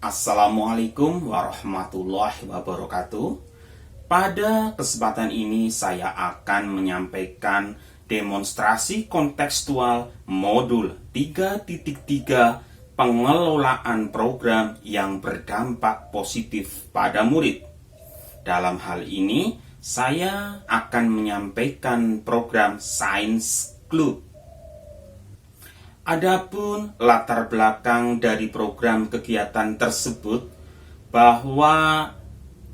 Assalamualaikum warahmatullahi wabarakatuh. Pada kesempatan ini saya akan menyampaikan demonstrasi kontekstual modul 3.3 pengelolaan program yang berdampak positif pada murid. Dalam hal ini, saya akan menyampaikan program Science Club. Adapun latar belakang dari program kegiatan tersebut, bahwa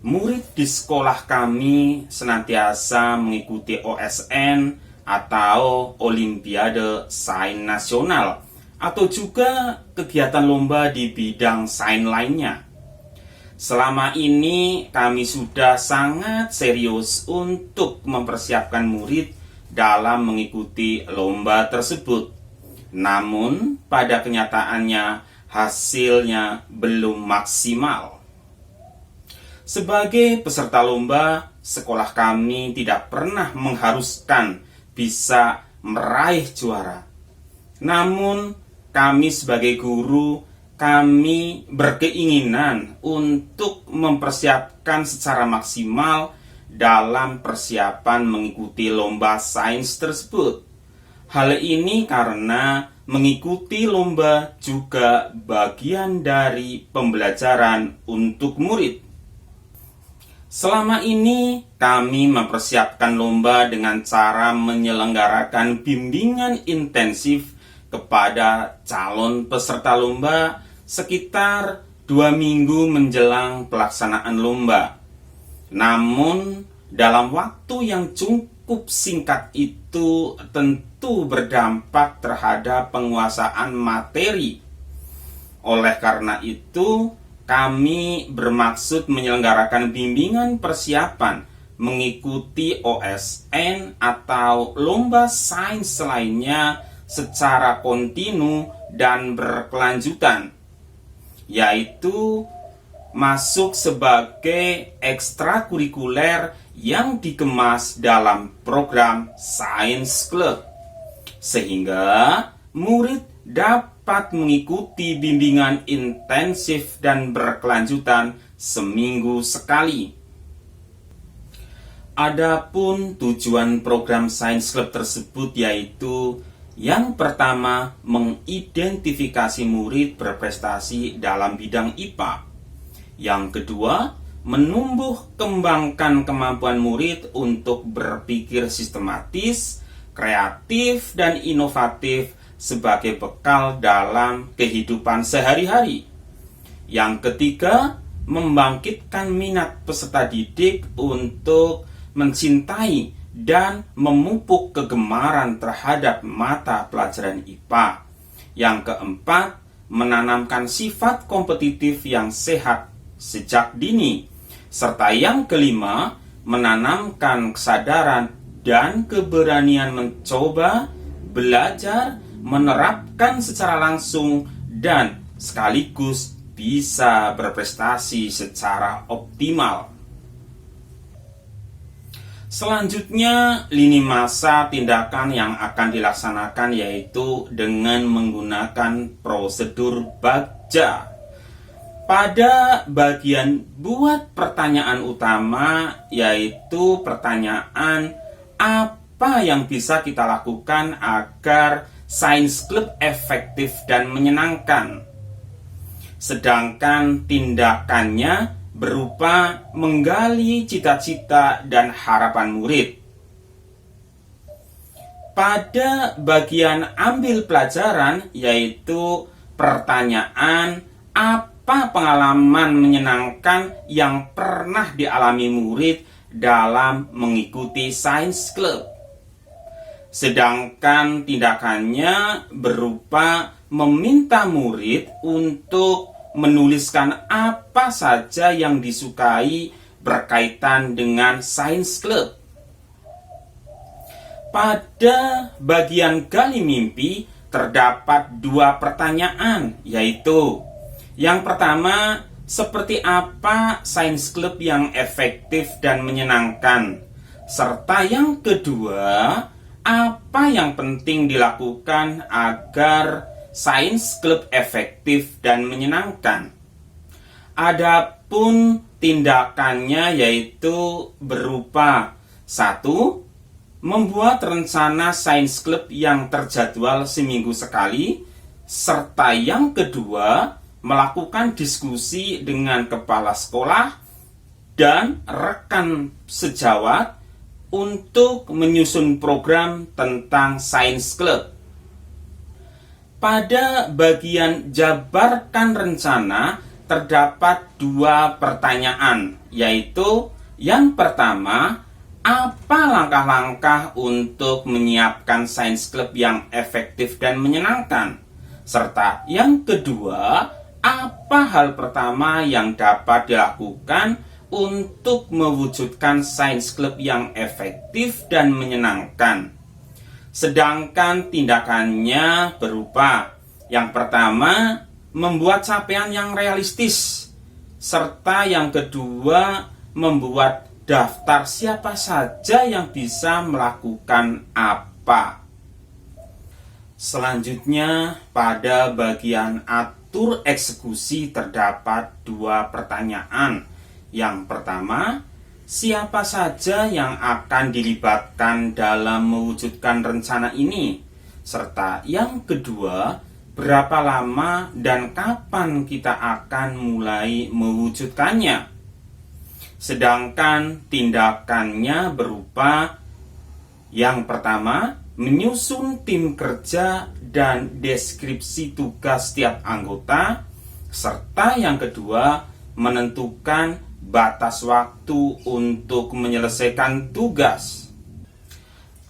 murid di sekolah kami senantiasa mengikuti OSN atau Olimpiade Sains Nasional, atau juga kegiatan lomba di bidang sains lainnya. Selama ini kami sudah sangat serius untuk mempersiapkan murid dalam mengikuti lomba tersebut. Namun, pada kenyataannya hasilnya belum maksimal. Sebagai peserta lomba, sekolah kami tidak pernah mengharuskan bisa meraih juara. Namun, kami sebagai guru, kami berkeinginan untuk mempersiapkan secara maksimal dalam persiapan mengikuti lomba sains tersebut. Hal ini karena mengikuti lomba juga bagian dari pembelajaran untuk murid. Selama ini kami mempersiapkan lomba dengan cara menyelenggarakan bimbingan intensif kepada calon peserta lomba sekitar 2 minggu menjelang pelaksanaan lomba. Namun, dalam waktu yang cukup singkat itu tentu berdampak terhadap penguasaan materi. Oleh karena itu, kami bermaksud menyelenggarakan bimbingan persiapan mengikuti OSN atau lomba sains lainnya secara kontinu dan berkelanjutan, yaitu masuk sebagai ekstrakurikuler yang dikemas dalam program Science Club, sehingga murid dapat mengikuti bimbingan intensif dan berkelanjutan seminggu sekali. Adapun tujuan program Science Club tersebut yaitu yang pertama, mengidentifikasi murid berprestasi dalam bidang IPA. Yang kedua, menumbuh kembangkan kemampuan murid untuk berpikir sistematis, kreatif, dan inovatif sebagai bekal dalam kehidupan sehari-hari. Yang ketiga, membangkitkan minat peserta didik untuk mencintai dan memupuk kegemaran terhadap mata pelajaran IPA. Yang keempat, menanamkan sifat kompetitif yang sehat sejak dini. Serta yang kelima, menanamkan kesadaran dan keberanian mencoba, belajar, menerapkan secara langsung, dan sekaligus bisa berprestasi secara optimal. Selanjutnya, lini masa tindakan yang akan dilaksanakan yaitu dengan menggunakan prosedur baja. Pada bagian buat pertanyaan utama, yaitu pertanyaan apa yang bisa kita lakukan agar Science Club efektif dan menyenangkan. Sedangkan tindakannya berupa menggali cita-cita dan harapan murid. Pada bagian ambil pelajaran, yaitu pertanyaan apa pengalaman menyenangkan yang pernah dialami murid dalam mengikuti Science Club. Sedangkan tindakannya berupa meminta murid untuk menuliskan apa saja yang disukai berkaitan dengan Science Club. Pada bagian gali mimpi terdapat 2 pertanyaan, yaitu yang pertama, seperti apa Science Club yang efektif dan menyenangkan? Serta yang kedua, apa yang penting dilakukan agar Science Club efektif dan menyenangkan? Adapun tindakannya yaitu berupa 1. Membuat rencana Science Club yang terjadwal seminggu sekali, serta yang kedua, melakukan diskusi dengan kepala sekolah dan rekan sejawat untuk menyusun program tentang Science Club. Pada bagian jabarkan rencana terdapat 2 pertanyaan, yaitu yang pertama, apa langkah-langkah untuk menyiapkan Science Club yang efektif dan menyenangkan? Serta yang kedua, apa hal pertama yang dapat dilakukan untuk mewujudkan Science Club yang efektif dan menyenangkan? Sedangkan tindakannya berupa yang pertama, membuat capaian yang realistis, serta yang kedua, membuat daftar siapa saja yang bisa melakukan apa. Selanjutnya, pada bagian atur eksekusi terdapat 2 pertanyaan. Yang pertama, siapa saja yang akan dilibatkan dalam mewujudkan rencana ini? Serta yang kedua, berapa lama dan kapan kita akan mulai mewujudkannya? Sedangkan tindakannya berupa yang pertama, menyusun tim kerja dan deskripsi tugas setiap anggota, serta yang kedua, menentukan batas waktu untuk menyelesaikan tugas.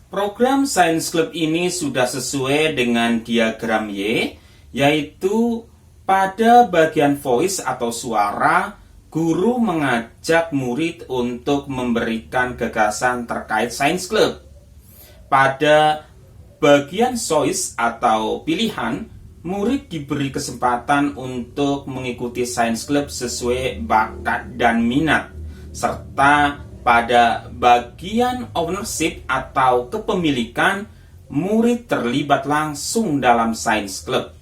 Program Science Club ini sudah sesuai dengan diagram Y, yaitu pada bagian voice atau suara, guru mengajak murid untuk memberikan gagasan terkait Science Club. Pada bagian choice atau pilihan, murid diberi kesempatan untuk mengikuti Science Club sesuai bakat dan minat. Serta pada bagian ownership atau kepemilikan, murid terlibat langsung dalam Science Club.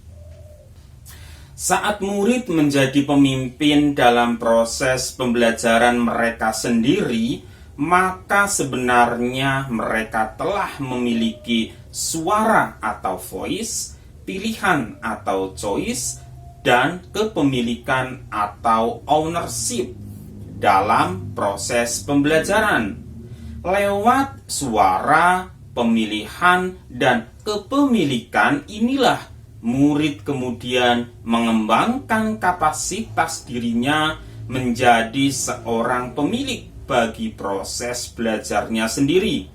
Saat murid menjadi pemimpin dalam proses pembelajaran mereka sendiri, maka sebenarnya mereka telah memiliki suara atau voice, pilihan atau choice, dan kepemilikan atau ownership dalam proses pembelajaran. Lewat suara, pemilihan, dan kepemilikan inilah murid kemudian mengembangkan kapasitas dirinya menjadi seorang pemilik bagi proses belajarnya sendiri.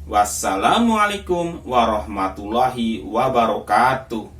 Wassalamualaikum warahmatullahi wabarakatuh.